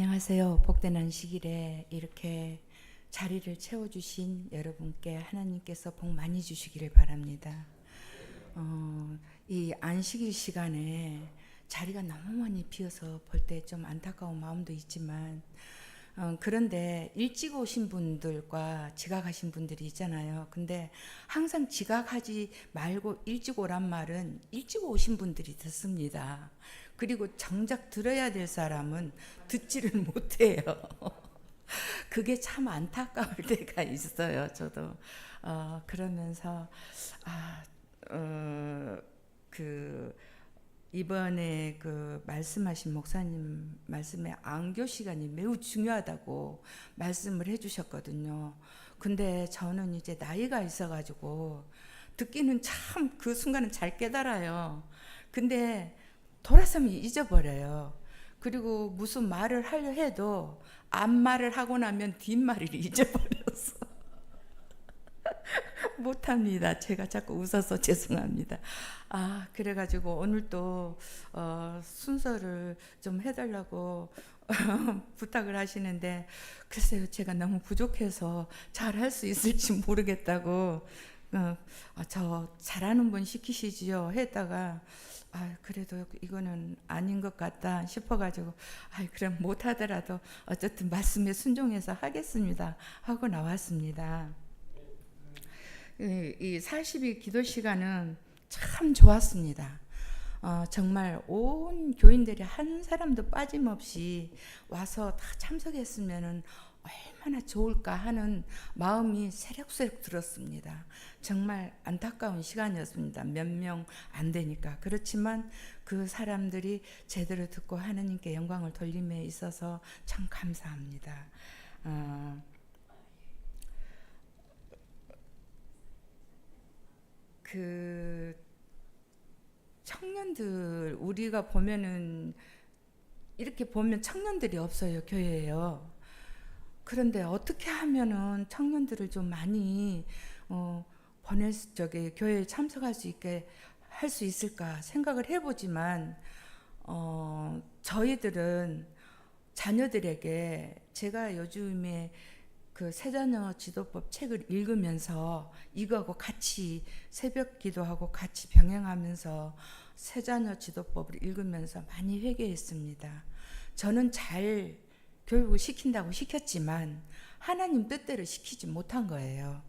안녕하세요. 복된 안식일에 이렇게 자리를 채워주신 여러분께 하나님께서 복 많이 주시기를 바랍니다. 이 안식일 시간에 자리가 너무 많이 비어서 볼 때 좀 안타까운 마음도 있지만 그런데 일찍 오신 분들과 지각하신 분들이 있잖아요. 근데 항상 지각하지 말고 일찍 오란 말은 일찍 오신 분들이 듣습니다. 그리고 정작 들어야 될 사람은 듣지를 못해요. 그게 참 안타까울 때가 있어요. 저도 그러면서 아, 그 이번에 그 말씀하신 목사님 말씀에 안교 시간이 매우 중요하다고 말씀을 해주셨거든요. 근데 저는 이제 나이가 있어가지고 듣기는 참 그 순간은 잘 깨달아요. 근데 돌아서면 잊어버려요. 그리고 무슨 말을 하려 해도 앞말을 하고 나면 뒷말을 잊어버려서 못합니다. 제가 자꾸 웃어서 죄송합니다. 그래가지고 오늘 또 순서를 좀 해달라고 부탁을 하시는데 글쎄요, 제가 너무 부족해서 잘 할 수 있을지 모르겠다고 저 잘하는 분 시키시지요 했다가 그래도 이거는 아닌 것 같다 싶어가지고 그럼 못하더라도 어쨌든 말씀에 순종해서 하겠습니다 하고 나왔습니다. 이 40일 기도 시간은 참 좋았습니다. 정말 온 교인들이 한 사람도 빠짐없이 와서 다 참석했으면 얼마나 좋을까 하는 마음이 새록새록 들었습니다. 정말 안타까운 시간이었습니다. 몇 명 안 되니까. 그렇지만 그 사람들이 제대로 듣고 하나님께 영광을 돌림에 있어서 참 감사합니다. 그 청년들 우리가 보면은 이렇게 보면 청년들이 없어요. 교회에요. 그런데 어떻게 하면은 청년들을 좀 많이 교회에 참석할 수 있게 할 수 있을까 생각을 해보지만 저희들은 자녀들에게 제가 요즘에 그 새자녀 지도법 책을 읽으면서 이거하고 같이 새벽 기도하고 같이 병행하면서 새자녀 지도법을 읽으면서 많이 회개했습니다. 저는 잘 교육을 시킨다고 시켰지만 하나님 뜻대로 시키지 못한 거예요.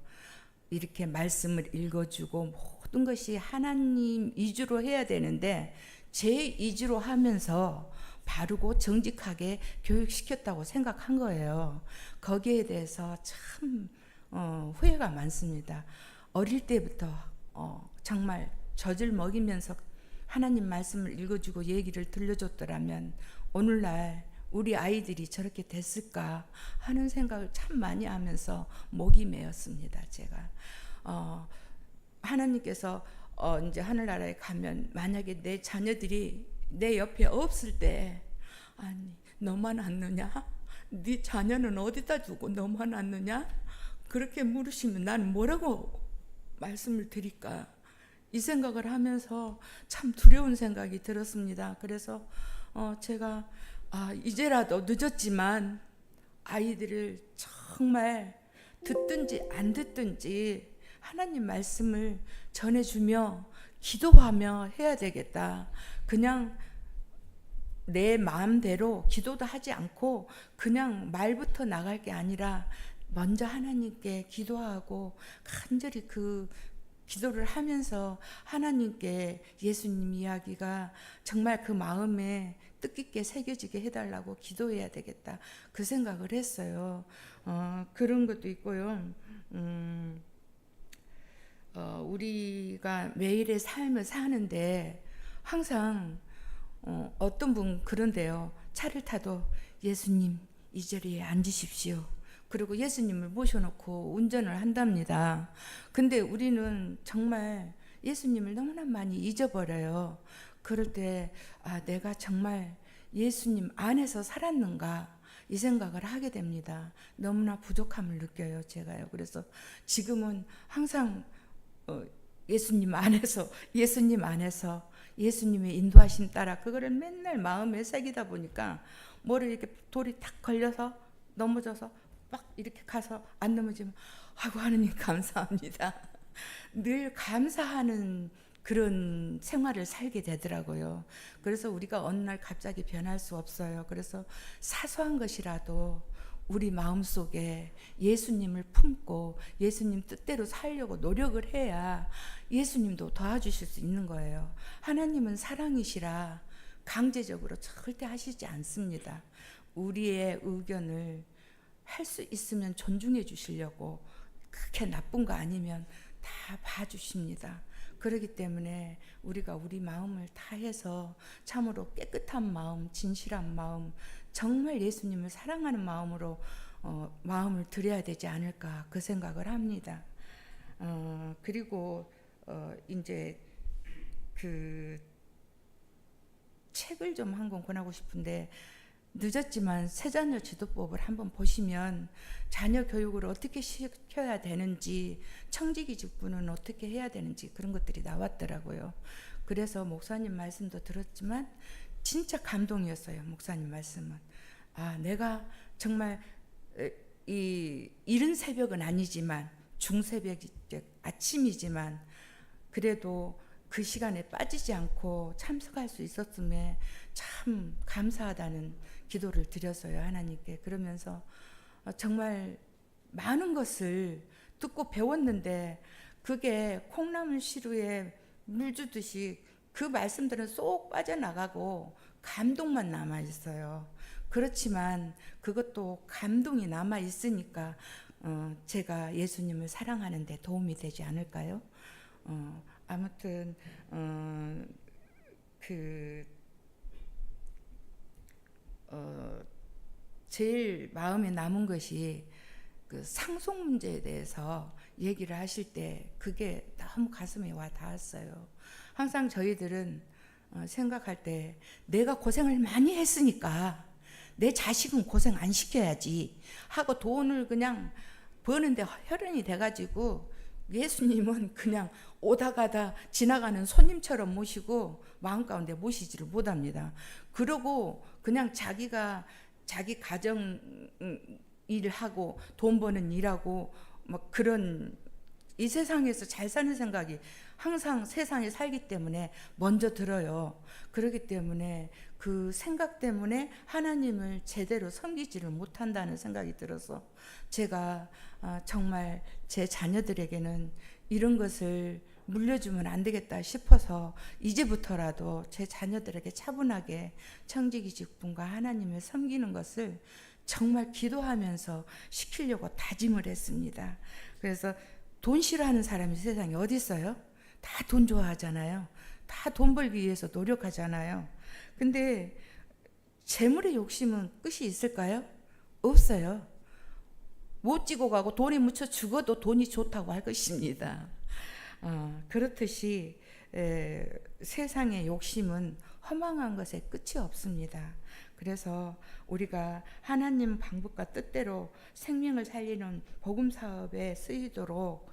이렇게 말씀을 읽어주고 모든 것이 하나님 위주로 해야 되는데 제 위주로 하면서 바르고 정직하게 교육시켰다고 생각한 거예요. 거기에 대해서 참 후회가 많습니다. 어릴 때부터 정말 젖을 먹이면서 하나님 말씀을 읽어주고 얘기를 들려줬더라면 오늘날 우리 아이들이 저렇게 됐을까 하는 생각을 참 많이 하면서 목이 메었습니다. 제가 하나님께서 이제 하늘나라에 가면 만약에 내 자녀들이 내 옆에 없을 때 아니 너만 왔느냐? 네 자녀는 어디다 두고 너만 왔느냐? 그렇게 물으시면 나는 뭐라고 말씀을 드릴까? 이 생각을 하면서 참 두려운 생각이 들었습니다. 그래서 제가 이제라도 늦었지만 아이들을 정말 듣든지 안 듣든지 하나님 말씀을 전해주며 기도하며 해야 되겠다. 그냥 내 마음대로 기도도 하지 않고 그냥 말부터 나갈 게 아니라 먼저 하나님께 기도하고 간절히 그 기도를 하면서 하나님께 예수님 이야기가 정말 그 마음에 뜻깊게 새겨지게 해달라고 기도해야 되겠다. 그 생각을 했어요. 그런 것도 있고요. 우리가 매일의 삶을 사는데 항상 어떤 분 그런데요. 차를 타도 예수님 이 자리에 앉으십시오. 그리고 예수님을 모셔놓고 운전을 한답니다. 근데 우리는 정말 예수님을 너무나 많이 잊어버려요. 그럴 때 내가 정말 예수님 안에서 살았는가 이 생각을 하게 됩니다. 너무나 부족함을 느껴요. 제가요. 그래서 지금은 항상 예수님 안에서 예수님의 인도하심 따라 그거를 맨날 마음에 새기다 보니까 머리 이렇게 돌이 탁 걸려서 넘어져서 막 이렇게 가서 안 넘어지면 아이고 하느님 감사합니다. 늘 감사하는 그런 생활을 살게 되더라고요. 그래서 우리가 어느 날 갑자기 변할 수 없어요. 그래서 사소한 것이라도 우리 마음속에 예수님을 품고 예수님 뜻대로 살려고 노력을 해야 예수님도 도와주실 수 있는 거예요. 하나님은 사랑이시라 강제적으로 절대 하시지 않습니다. 우리의 의견을 할 수 있으면 존중해 주시려고, 그렇게 나쁜 거 아니면 다 봐주십니다. 그렇기 때문에 우리가 우리 마음을 다해서 참으로 깨끗한 마음, 진실한 마음, 정말 예수님을 사랑하는 마음으로 마음을 드려야 되지 않을까, 그 생각을 합니다. 그리고 이제 그 책을 좀 한 권 권하고 싶은데, 늦었지만 새자녀 지도법을 한번 보시면 자녀 교육을 어떻게 시켜야 되는지, 청지기직부는 어떻게 해야 되는지 그런 것들이 나왔더라고요. 그래서 목사님 말씀도 들었지만 진짜 감동이었어요. 목사님 말씀은 내가 정말 이 이른 새벽은 아니지만 중새벽 아침이지만 그래도 그 시간에 빠지지 않고 참석할 수 있었음에 참 감사하다는 기도를 드렸어요, 하나님께. 그러면서 정말 많은 것을 듣고 배웠는데 그게 콩나물 시루에 물 주듯이 그 말씀들은 쏙 빠져나가고 감동만 남아있어요. 그렇지만 그것도 감동이 남아있으니까 제가 예수님을 사랑하는 데 도움이 되지 않을까요? 아무튼 제일 마음에 남은 것이 그 상속 문제에 대해서 얘기를 하실 때 그게 너무 가슴에 와 닿았어요. 항상 저희들은 생각할 때 내가 고생을 많이 했으니까 내 자식은 고생 안 시켜야지 하고 돈을 그냥 버는데 혈연이 돼가지고, 예수님은 그냥 오다 가다 지나가는 손님처럼 모시고 마음 가운데 모시지를 못합니다. 그러고 그냥 자기가 자기 가정 일하고 돈 버는 일하고 막 그런 이 세상에서 잘 사는 생각이 항상 세상에 살기 때문에 먼저 들어요. 그렇기 때문에 그 생각 때문에 하나님을 제대로 섬기지를 못한다는 생각이 들어서 제가 정말 제 자녀들에게는 이런 것을 물려주면 안 되겠다 싶어서 이제부터라도 제 자녀들에게 차분하게 청지기직분과 하나님을 섬기는 것을 정말 기도하면서 시키려고 다짐을 했습니다. 그래서 돈 싫어하는 사람이 세상에 어디 있어요? 다 돈 좋아하잖아요. 다 돈 벌기 위해서 노력하잖아요. 근데 재물의 욕심은 끝이 있을까요? 없어요. 못 지고 가고 돈에 묻혀 죽어도 돈이 좋다고 할 것입니다. 그렇듯이 세상의 욕심은 허망한 것에 끝이 없습니다. 그래서 우리가 하나님 방법과 뜻대로 생명을 살리는 복음 사업에 쓰이도록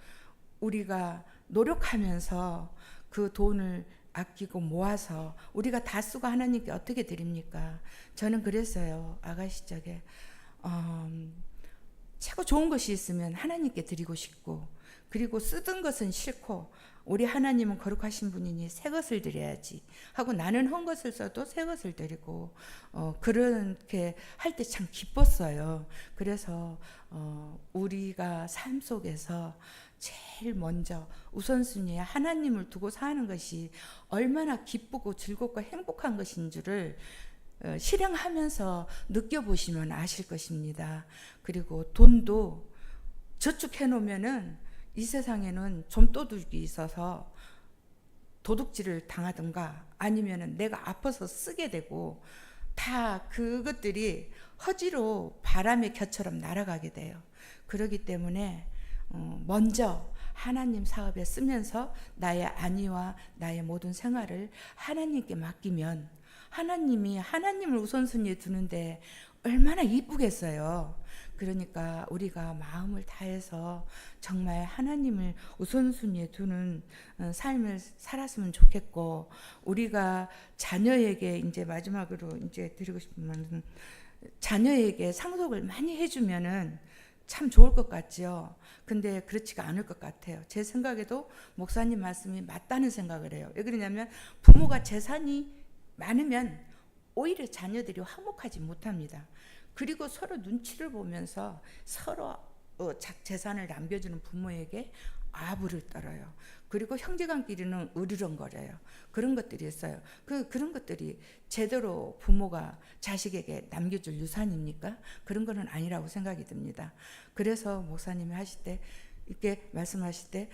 우리가 노력하면서 그 돈을 아끼고 모아서 우리가 다 쓰고 하나님께 어떻게 드립니까? 저는 그랬어요. 아가 시절에 최고 좋은 것이 있으면 하나님께 드리고 싶고, 그리고 쓰던 것은 싫고 우리 하나님은 거룩하신 분이니 새 것을 드려야지 하고 나는 헌 것을 써도 새 것을 드리고 그렇게 할 때 참 기뻤어요. 그래서 우리가 삶 속에서 제일 먼저 우선순위에 하나님을 두고 사는 것이 얼마나 기쁘고 즐겁고 행복한 것인 줄을 실행하면서 느껴보시면 아실 것입니다. 그리고 돈도 저축해 놓으면은 이 세상에는 좀도둑이 있어서 도둑질을 당하든가 아니면은 내가 아파서 쓰게 되고 다 그것들이 허지로 바람의 곁처럼 날아가게 돼요. 그렇기 때문에 먼저 하나님 사업에 쓰면서 나의 안위와 나의 모든 생활을 하나님께 맡기면 하나님이 하나님을 우선순위에 두는데 얼마나 이쁘겠어요. 그러니까 우리가 마음을 다해서 정말 하나님을 우선순위에 두는 삶을 살았으면 좋겠고, 우리가 자녀에게 이제 마지막으로 이제 드리고 싶은 말은 자녀에게 상속을 많이 해주면은 참 좋을 것 같지요. 근데 그렇지가 않을 것 같아요. 제 생각에도 목사님 말씀이 맞다는 생각을 해요. 왜 그러냐면 부모가 재산이 많으면 오히려 자녀들이 화목하지 못합니다. 그리고 서로 눈치를 보면서 서로 재산을 남겨주는 부모에게 아부를 떨어요. 그리고 형제간끼리는 으르렁거려요. 그런 것들이 있어요. 그런 것들이 제대로 부모가 자식에게 남겨줄 유산입니까? 그런 거는 아니라고 생각이 듭니다. 그래서 목사님이 하실 때, 이렇게 말씀하실 때,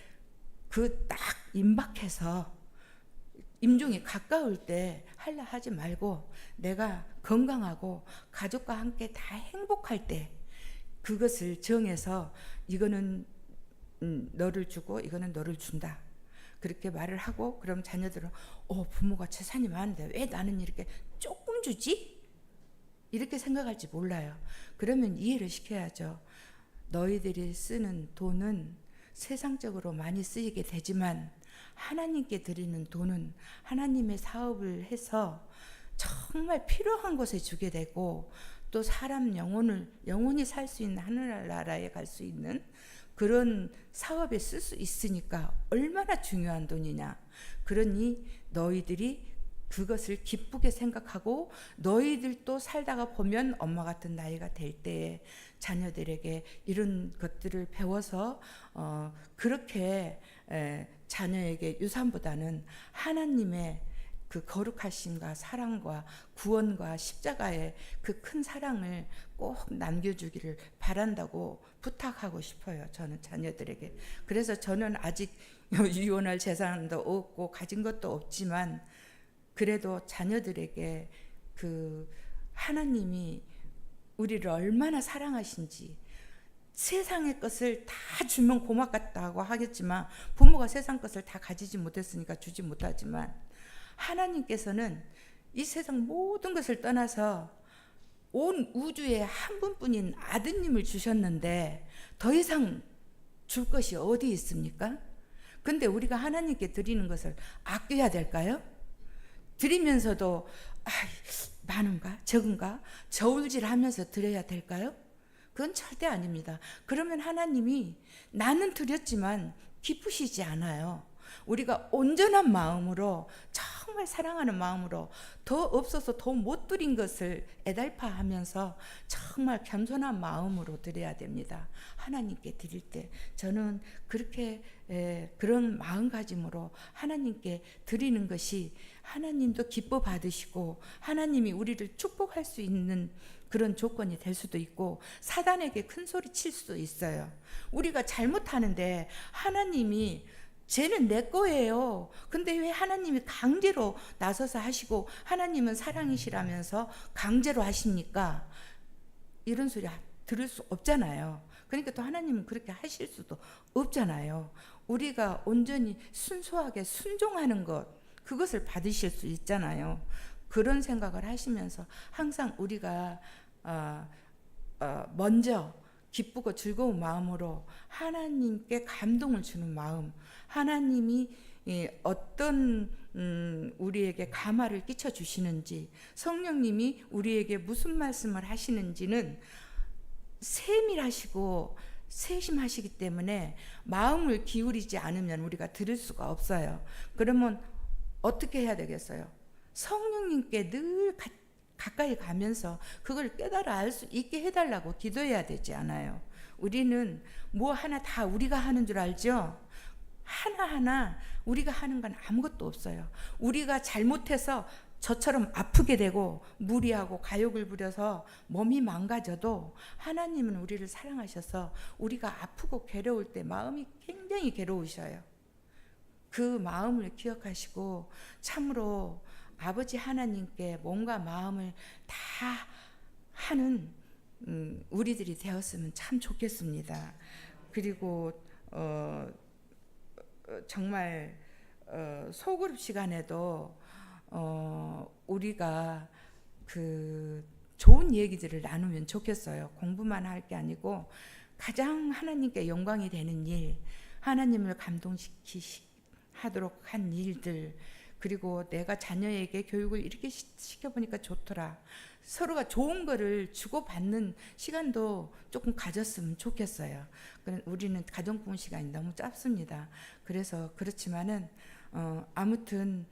그 딱 임박해서 임종이 가까울 때 할라 하지 말고 내가 건강하고 가족과 함께 다 행복할 때 그것을 정해서 이거는 너를 주고 이거는 너를 준다. 그렇게 말을 하고 그럼 자녀들은 부모가 재산이 많은데 왜 나는 이렇게 조금 주지? 이렇게 생각할지 몰라요. 그러면 이해를 시켜야죠. 너희들이 쓰는 돈은 세상적으로 많이 쓰이게 되지만 하나님께 드리는 돈은 하나님의 사업을 해서 정말 필요한 곳에 주게 되고 또 사람 영혼이 살 수 있는 하늘나라에 갈 수 있는 그런 사업에 쓸 수 있으니까 얼마나 중요한 돈이냐. 그러니 너희들이 그것을 기쁘게 생각하고 너희들도 살다가 보면 엄마 같은 나이가 될 때에 자녀들에게 이런 것들을 배워서 그렇게 자녀에게 유산보다는 하나님의 그 거룩하심과 사랑과 구원과 십자가의 그 큰 사랑을 꼭 남겨주기를 바란다고 부탁하고 싶어요. 저는 자녀들에게. 그래서 저는 아직 유언할 재산도 없고 가진 것도 없지만 그래도 자녀들에게 그 하나님이 우리를 얼마나 사랑하신지 세상의 것을 다 주면 고맙겠다고 하겠지만 부모가 세상 것을 다 가지지 못했으니까 주지 못하지만 하나님께서는 이 세상 모든 것을 떠나서 온 우주에 한 분뿐인 아드님을 주셨는데 더 이상 줄 것이 어디 있습니까? 근데 우리가 하나님께 드리는 것을 아껴야 될까요? 드리면서도 많은가 적은가 저울질하면서 드려야 될까요? 그건 절대 아닙니다. 그러면 하나님이 나는 드렸지만 기쁘시지 않아요. 우리가 온전한 마음으로 정말 사랑하는 마음으로 더 없어서 더 못 드린 것을 애달파하면서 정말 겸손한 마음으로 드려야 됩니다. 하나님께 드릴 때 저는 그렇게 그런 마음가짐으로 하나님께 드리는 것이 하나님도 기뻐 받으시고 하나님이 우리를 축복할 수 있는 그런 조건이 될 수도 있고 사단에게 큰 소리 칠 수도 있어요. 우리가 잘못하는데 하나님이 쟤는 내 거예요. 근데 왜 하나님이 강제로 나서서 하시고 하나님은 사랑이시라면서 강제로 하십니까? 이런 소리 들을 수 없잖아요. 그러니까 또 하나님은 그렇게 하실 수도 없잖아요. 우리가 온전히 순수하게 순종하는 것, 그것을 받으실 수 있잖아요. 그런 생각을 하시면서 항상 우리가 먼저 기쁘고 즐거운 마음으로 하나님께 감동을 주는 마음, 하나님이 어떤 우리에게 감화를 끼쳐 주시는지, 성령님이 우리에게 무슨 말씀을 하시는지는 세밀하시고 세심하시기 때문에 마음을 기울이지 않으면 우리가 들을 수가 없어요. 그러면 어떻게 해야 되겠어요? 성령님께 늘 가까이 가면서 그걸 깨달아 알 수 있게 해달라고 기도해야 되지 않아요? 우리는 뭐 하나 다 우리가 하는 줄 알죠? 하나하나 우리가 하는 건 아무것도 없어요. 우리가 잘못해서 저처럼 아프게 되고 무리하고 가욕을 부려서 몸이 망가져도 하나님은 우리를 사랑하셔서 우리가 아프고 괴로울 때 마음이 굉장히 괴로우셔요. 그 마음을 기억하시고 참으로 아버지 하나님께 몸과 마음을 다 하는 우리들이 되었으면 참 좋겠습니다. 그리고 정말 소그룹 시간에도 우리가 그 좋은 얘기들을 나누면 좋겠어요. 공부만 할 게 아니고 가장 하나님께 영광이 되는 일, 하나님을 감동시키도록 한 일들, 그리고 내가 자녀에게 교육을 이렇게 시켜보니까 좋더라. 서로가 좋은 거를 주고받는 시간도 조금 가졌으면 좋겠어요. 우리는 가정부모 시간이 너무 짧습니다. 그래서 그렇지만은 아무튼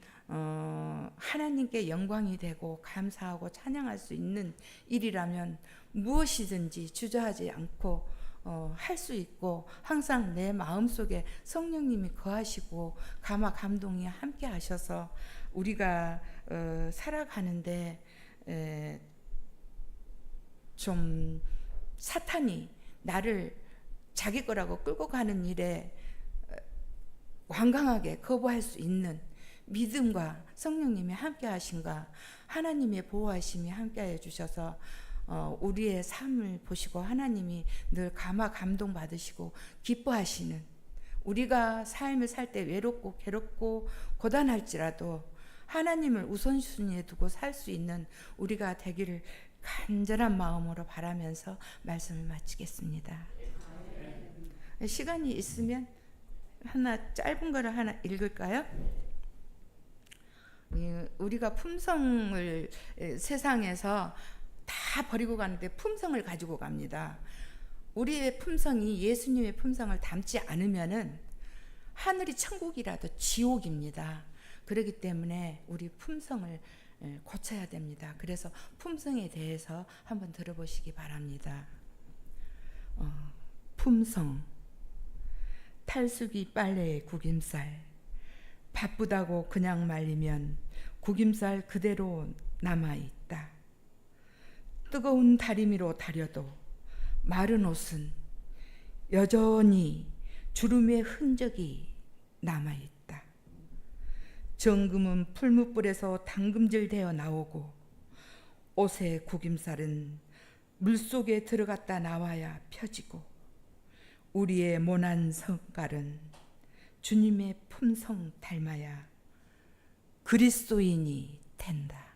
하나님께 영광이 되고 감사하고 찬양할 수 있는 일이라면 무엇이든지 주저하지 않고 할 수 있고, 항상 내 마음속에 성령님이 거하시고 감화 감동이 함께 하셔서 우리가 살아가는데 좀 사탄이 나를 자기 거라고 끌고 가는 일에 완강하게 거부할 수 있는 믿음과 성령님이 함께 하신가, 하나님의 보호하심이 함께 해 주셔서 우리의 삶을 보시고 하나님이 늘 감화 감동 받으시고 기뻐하시는, 우리가 삶을 살 때 외롭고 괴롭고 고단할지라도 하나님을 우선순위에 두고 살 수 있는 우리가 되기를 간절한 마음으로 바라면서 말씀을 마치겠습니다. 시간이 있으면 하나 짧은 거를 하나 읽을까요? 우리가 품성을 세상에서 다 버리고 가는데 품성을 가지고 갑니다. 우리의 품성이 예수님의 품성을 담지 않으면은 하늘이 천국이라도 지옥입니다. 그렇기 때문에 우리 품성을 고쳐야 됩니다. 그래서 품성에 대해서 한번 들어보시기 바랍니다. 품성. 탈수기 빨래의 구김살. 바쁘다고 그냥 말리면 구김살 그대로 남아있다. 뜨거운 다리미로 다려도 마른 옷은 여전히 주름의 흔적이 남아있다. 정금은 풀무불에서 당금질 되어 나오고 옷의 구김살은 물속에 들어갔다 나와야 펴지고 우리의 모난 성깔은 주님의 품성 닮아야 그리스도인이 된다.